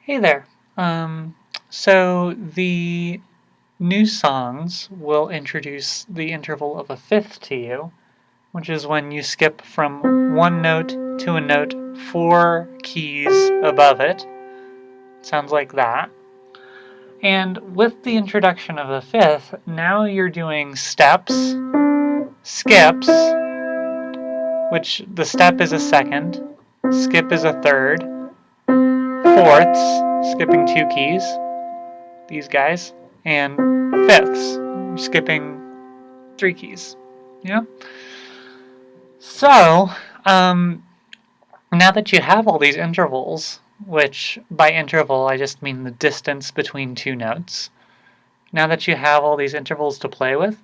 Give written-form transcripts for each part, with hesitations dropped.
Hey there. So the new songs will introduce the interval of a fifth to you, which is when you skip from one note to a note 4 keys above it. Sounds like that. And with the introduction of the fifth, now you're doing steps, skips, which the step is a second, skip is a third, fourths, skipping 2 keys, these guys, and fifths, skipping 3 keys. Yeah? So, now that you have all these intervals, which by interval I just mean the distance between 2 notes, now that you have all these intervals to play with,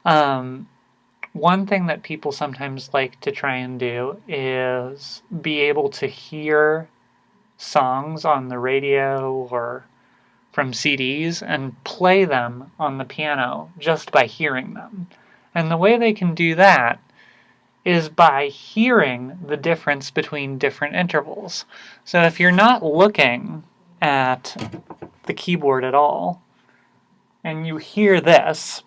one thing that people sometimes like to try and do is be able to hear songs on the radio or from CDs and play them on the piano just by hearing them. And the way they can do that is by hearing the difference between different intervals. So if you're not looking at the keyboard at all, and you hear this,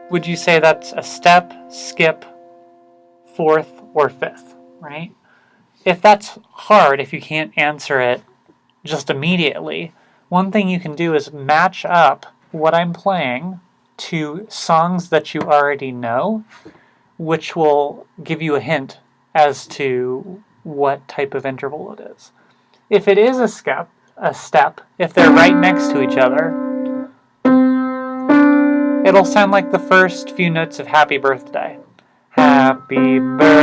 would you say that's a step, skip, fourth, or fifth, right? If that's hard, if you can't answer it just immediately, one thing you can do is match up what I'm playing to songs that you already know, which will give you a hint as to what type of interval it is. If it is a step, if they're right next to each other, it'll sound like the first few notes of Happy Birthday. Happy birthday,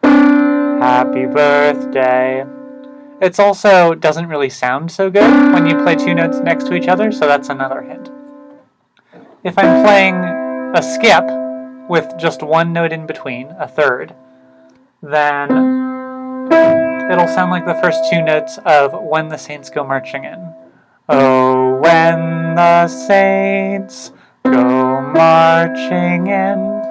happy birthday. It also doesn't really sound so good when you play 2 notes next to each other, so that's another hint. If I'm playing a skip with just 1 note in between, a third, then it'll sound like the first 2 notes of When the Saints Go Marching In. Oh, when the saints go marching in.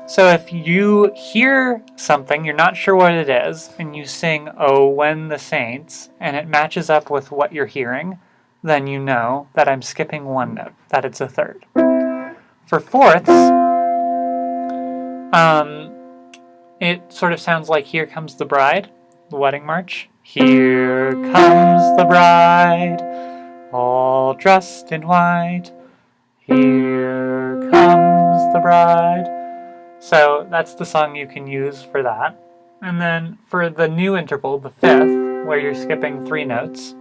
So if you hear something, you're not sure what it is, and you sing Oh, when the saints, and it matches up with what you're hearing, then you know that I'm skipping 1 note, that it's a third. For fourths, it sort of sounds like Here Comes the Bride, the wedding march. Here comes the bride, all dressed in white. Here comes the bride. So that's the song you can use for that. And then for the new interval, the fifth, where you're skipping 3 notes,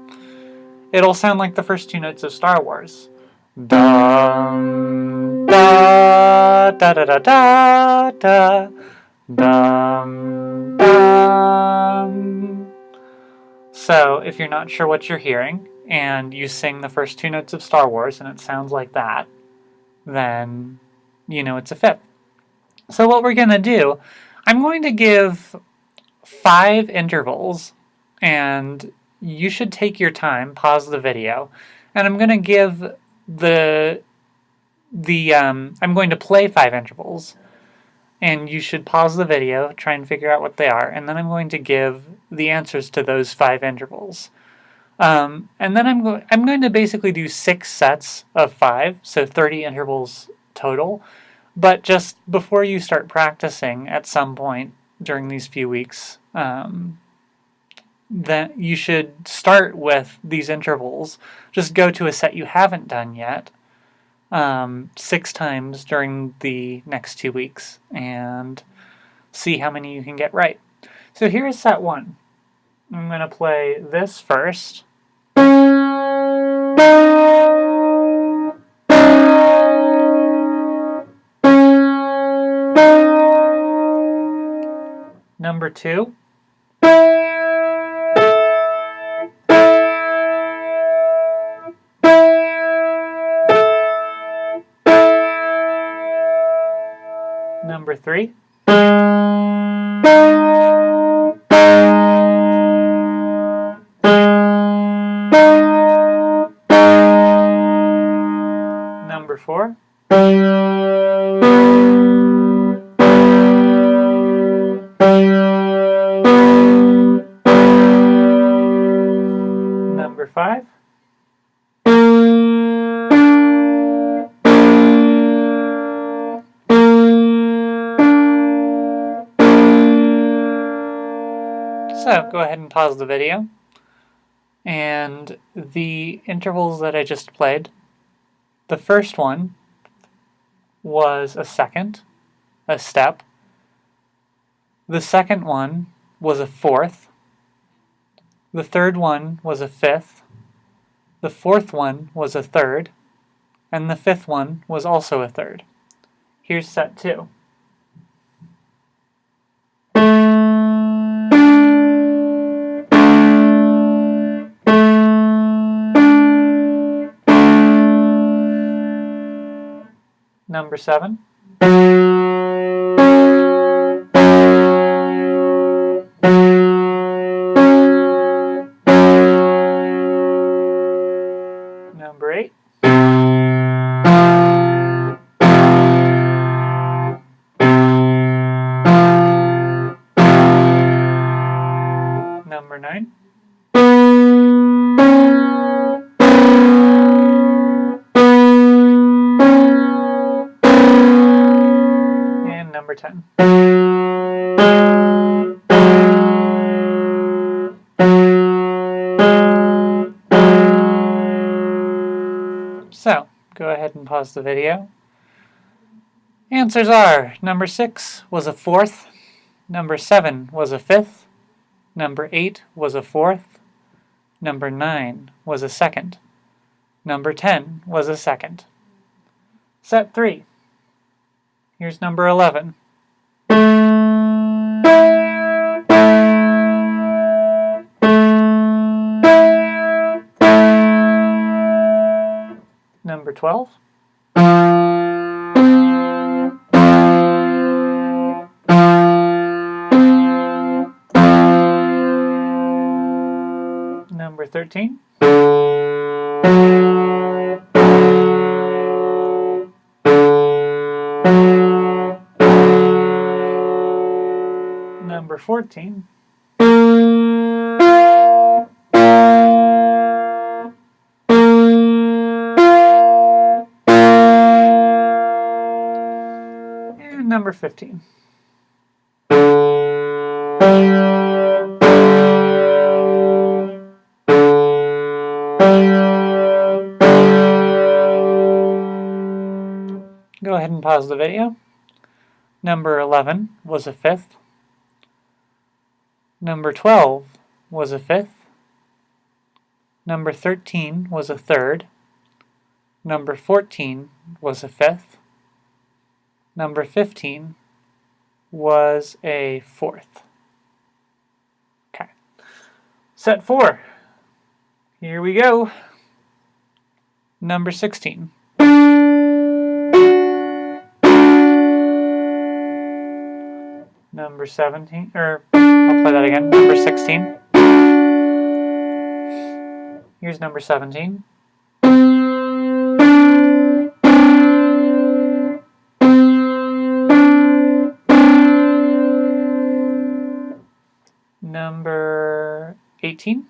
it'll sound like the first 2 notes of Star Wars. Dum, da, da, da, da, da, da, dum, dum. So if you're not sure what you're hearing, and you sing the first 2 notes of Star Wars, and it sounds like that, then you know it's a fifth. So what we're going to do, I'm going to give 5 intervals, and you should take your time, pause the video, and I'm going to give I'm going to play 5 intervals, and you should pause the video, try and figure out what they are, and then I'm going to give the answers to those 5 intervals. And then I'm going to basically do 6 sets of 5, so 30 intervals total. But just before you start practicing at some point during these few weeks, then you should start with these intervals. Just go to a set you haven't done yet 6 times during the next 2 weeks and see how many you can get right. So here's set 1. I'm going to play this first. Number 2. Number 3. Number 4. 5. So go ahead and pause the video. And the intervals that I just played, the first one was a second, a step. The second one was a fourth. The third one was a fifth. The fourth one was a third. And the fifth one was also a third. Here's set 2. Number 7. Number 8. Number 9. And number 10. So, go ahead and pause the video. Answers are, number 6 was a fourth, number 7 was a fifth, number 8 was a fourth, number 9 was a second, number 10 was a second. Set 3. Here's number 11. Number 12. Number 13. Number 14. And number 15. Go ahead and pause the video. Number 11 was a fifth. Number 12 was a fifth. Number 13 was a third. Number 14 was a fifth. Number 15 was a fourth. Okay. Set 4. Here we go. Number 16. Number 17, or I'll play that again. Number 16. Here's number 17. Number 18.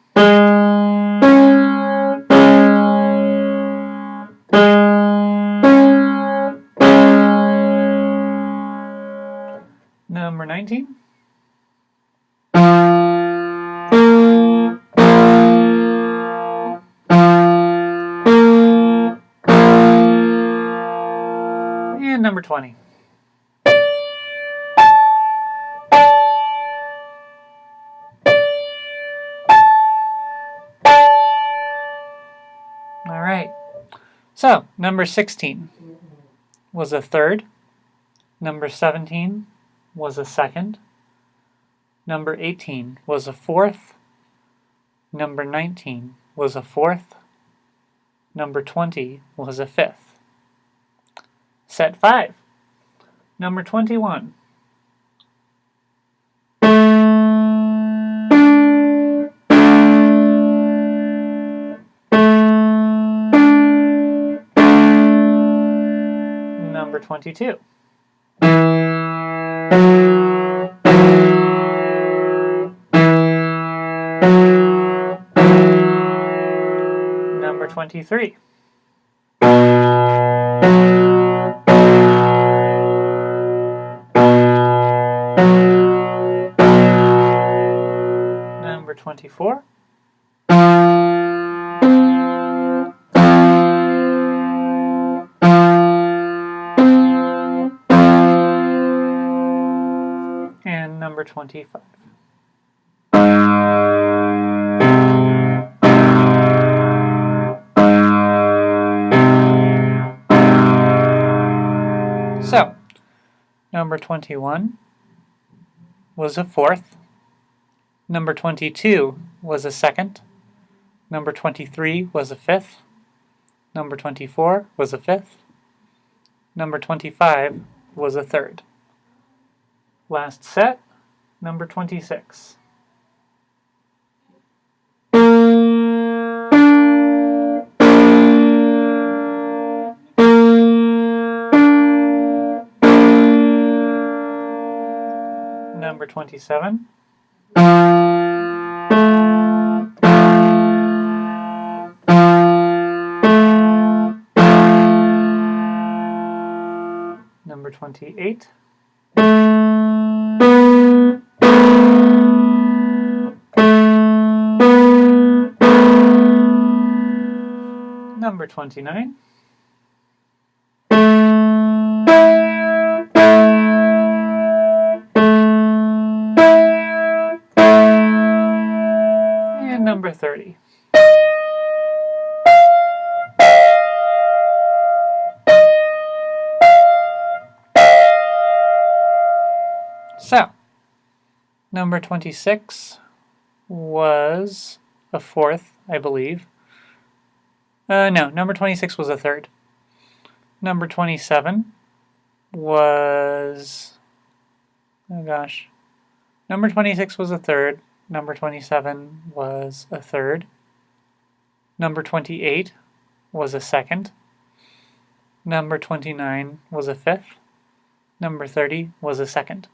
Number 19. And number 20. All right. So, number 16 was a third. Number 17 was a second. Number 18 was a fourth. Number 19 was a fourth. Number 20 was a fifth. Set 5. Number 21. Number 22. 23. Number 24. And number 25. So, number 21 was a fourth. Number 22 was a second. Number 23 was a fifth. Number 24 was a fifth. Number 25 was a third. Last set, number 26. Number 27. Number 28. Number 29. And number 30. So, number 26 was a fourth, I believe. No, number 26 was a third. Number 27 was... oh gosh. Number 26 was a third. Number 27 was a third. Number 28 was a second. Number 29 was a fifth. Number 30 was a second.